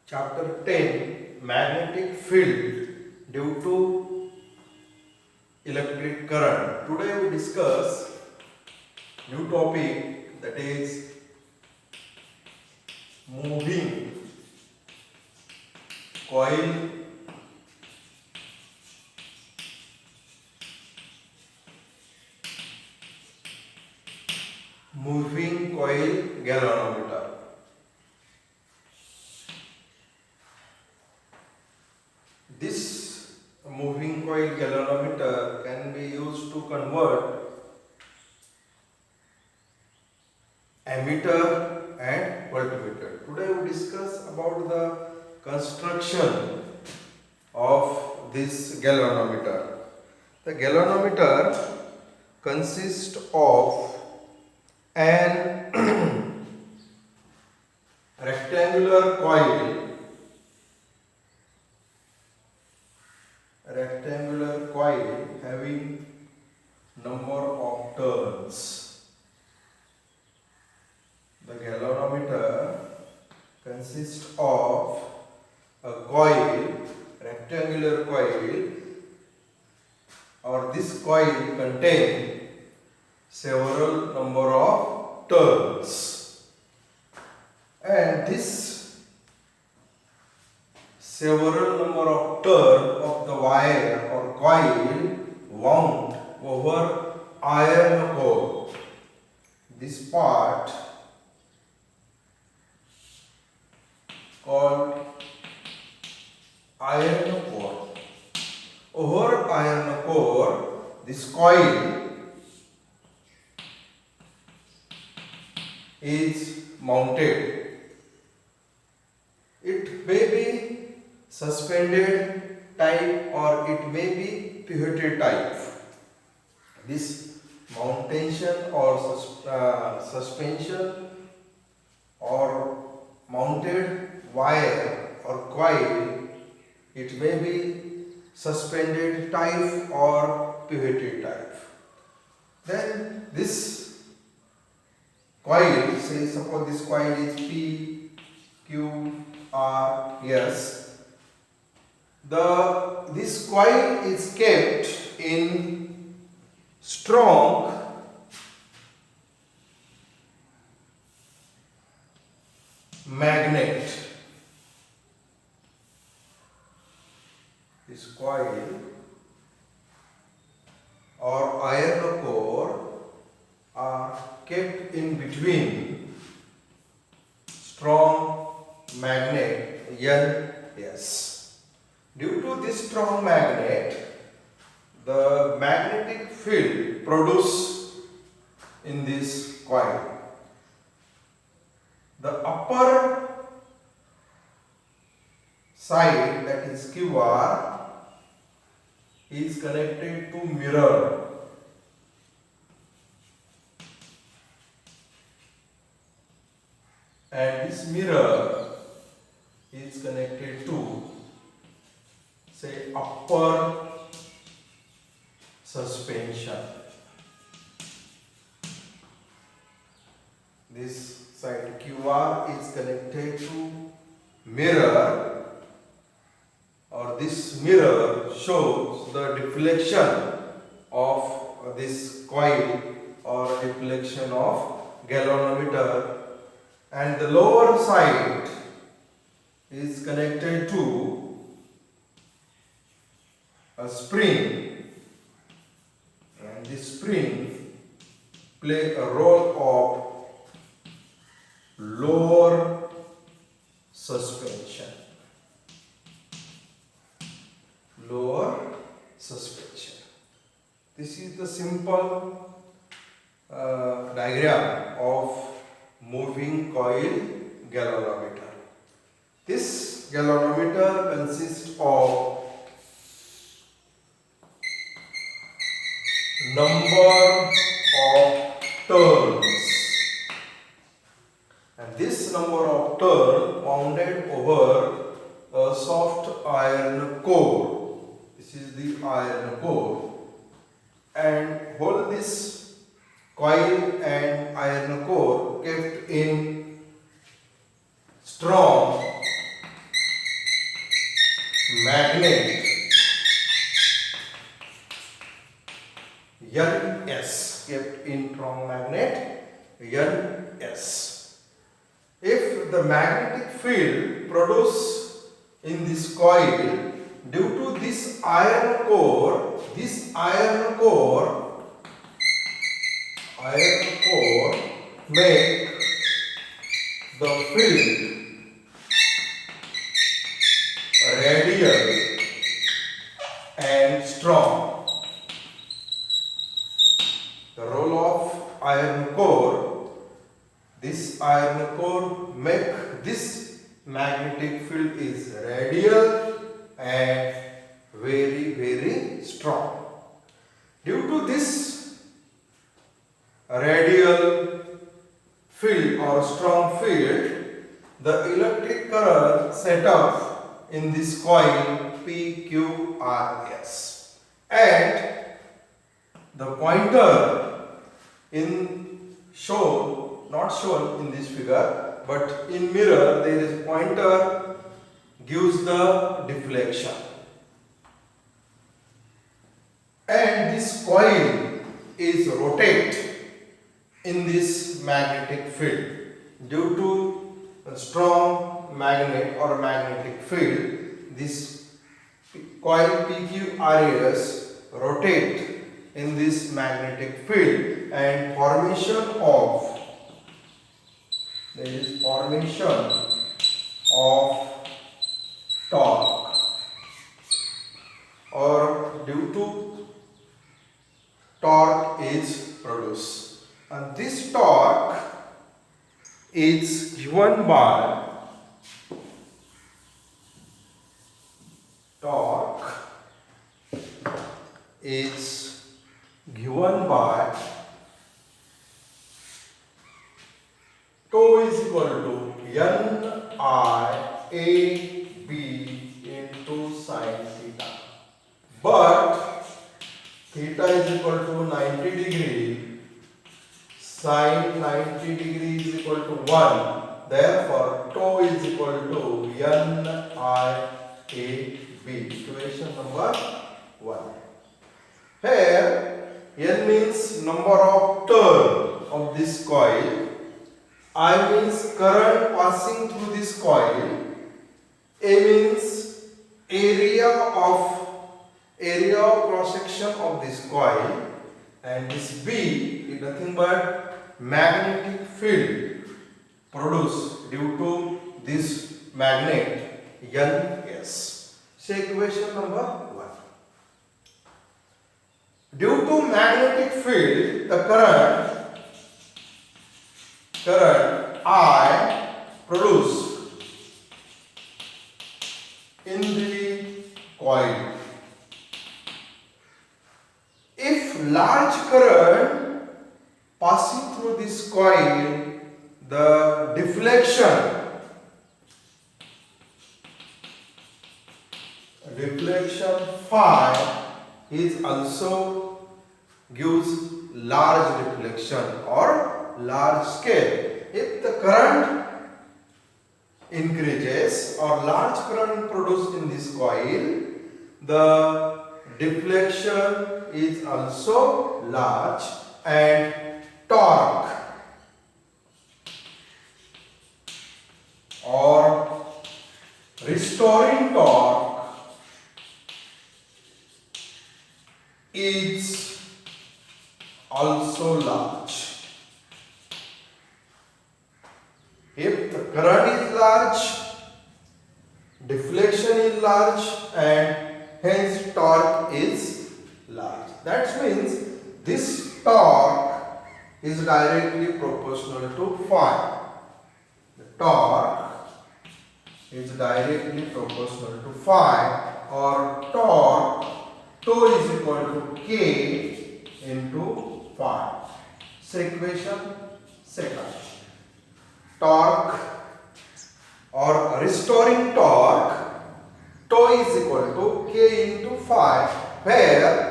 Chapter 10 Magnetic Field due to electric current. Today we discuss new topic, that is moving coil galvanometer. This moving coil galvanometer can be used to convert ammeter and voltmeter. Today we discuss about the construction of this galvanometer. The galvanometer consists of an rectangular coil having number of turns. The galvanometer consists of a rectangular coil, or this coil contains several number of turns, and this several number of turns of the wire or coil wound over iron core. This part called iron core. Over iron core, this coil is mounted. It may be suspended type or it may be pivoted type. This mountation or suspension or mounted wire or coil, it may be suspended type or pivoted type. Then this coil, say suppose this coil is P, Q, R, S. This coil is kept in strong magnet. This coil or iron core are kept in between strong magnet N, S. Due to this strong magnet, the magnetic field produced in this coil. The upper side, that is QR, is connected to mirror. And this mirror is connected to, say, upper suspension. This side QR is connected to mirror, or this mirror shows the deflection of this coil or deflection of galvanometer, and the lower side is connected to a spring, and this spring play a role of lower suspension. This is the simple diagram of moving coil galvanometer. This galvanometer consists of number of turns, and this number of turns wounded over a soft iron core. This is the iron core, and hold this coil and iron core kept in strong Ns, kept in from magnet, Ns. If the magnetic field produced in this coil due to this iron core make the field radial and strong. The role of iron core, this iron core make this magnetic field is radial and very strong. Due to this radial field or strong field, the electric current set up in this coil PQRS, and the pointer not shown in this figure, but in mirror there is pointer gives the deflection, and this coil is rotate in this magnetic field due to a strong magnet or magnetic field. This coil PQRS rotate in this magnetic field, and formation of torque, or due to torque is produced, and this torque is given by tau is equal to NIAB into sin theta, but theta is equal to 90 degree, sin 90 degree is equal to 1, therefore tau is equal to NIAB. Equation number 1. Here N means number of turns of this coil, I means current passing through this coil, A means area of cross section of this coil, and this B is nothing but magnetic field produced due to this magnet Ns. So equation number 1. Due to magnetic field, the current I produced in the coil. If large current passing through this coil, the deflection phi is also gives large deflection or large scale. If the current increases or large current produced in this coil, the deflection is also large, and torque or restoring torque is also large. If the current is large, deflection is large, and hence torque is large. That means this torque is directly proportional to phi. The torque is directly proportional to phi, or torque tau is equal to K into phi. So equation second. Torque or restoring torque, tau is equal to K into phi, where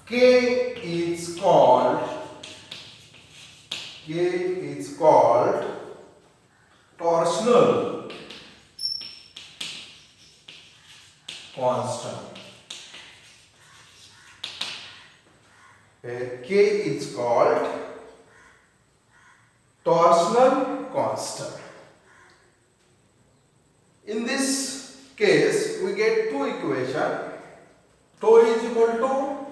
K is called torsional constant. K is called torsional constant. In this case, we get two equations. Tau is equal to,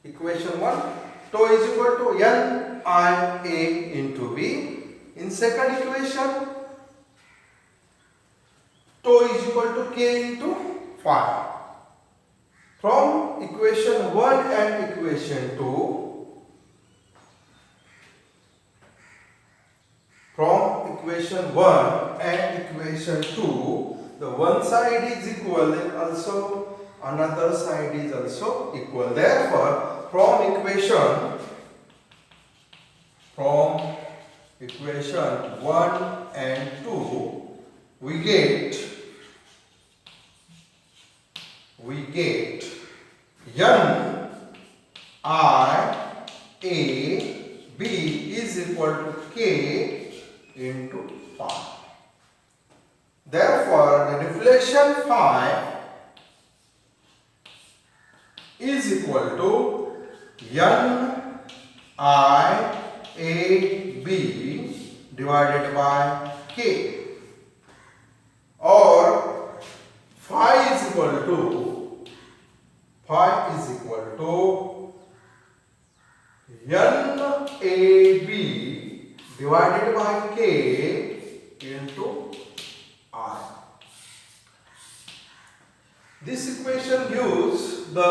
equation 1, tau is equal to NIA into V. In second equation, tau is equal to K into phi. From equation 1 and equation 2, from equation 1 and equation 2, the one side is equal, then also another side is also equal. Therefore, from equation 1 and 2, we get N I A B is equal to K into phi. Therefore, the deflection phi is equal to N I A B divided by K, or phi is equal to NAB divided by K into I. This equation gives the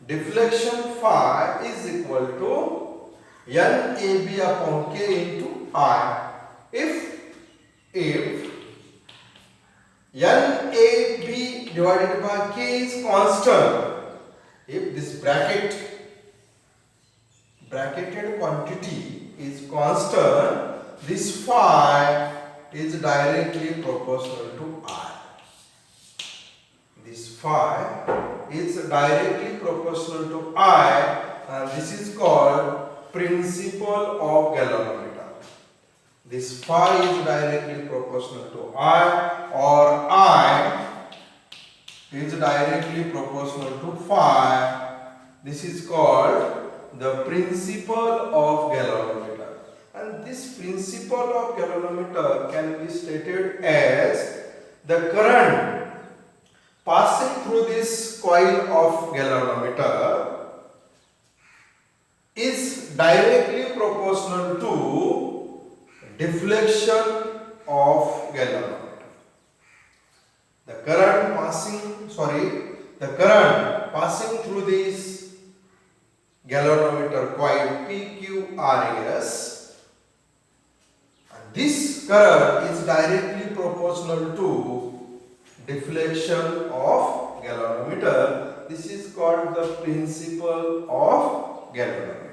deflection phi is equal to NAB upon K into I. If NAB divided by K is constant, if this bracketed quantity is constant, this phi is directly proportional to I. This phi is directly proportional to I, and this is called principle of galvanometer. This phi is directly proportional to I, or I is directly proportional to phi. This is called the principle of galvanometer. And this principle of galvanometer can be stated as the current passing through this coil of galvanometer is directly proportional to deflection of galvanometer. The current passing through this galvanometer coil PQRS, and this current is directly proportional to deflection of galvanometer. This is called the principle of galvanometer.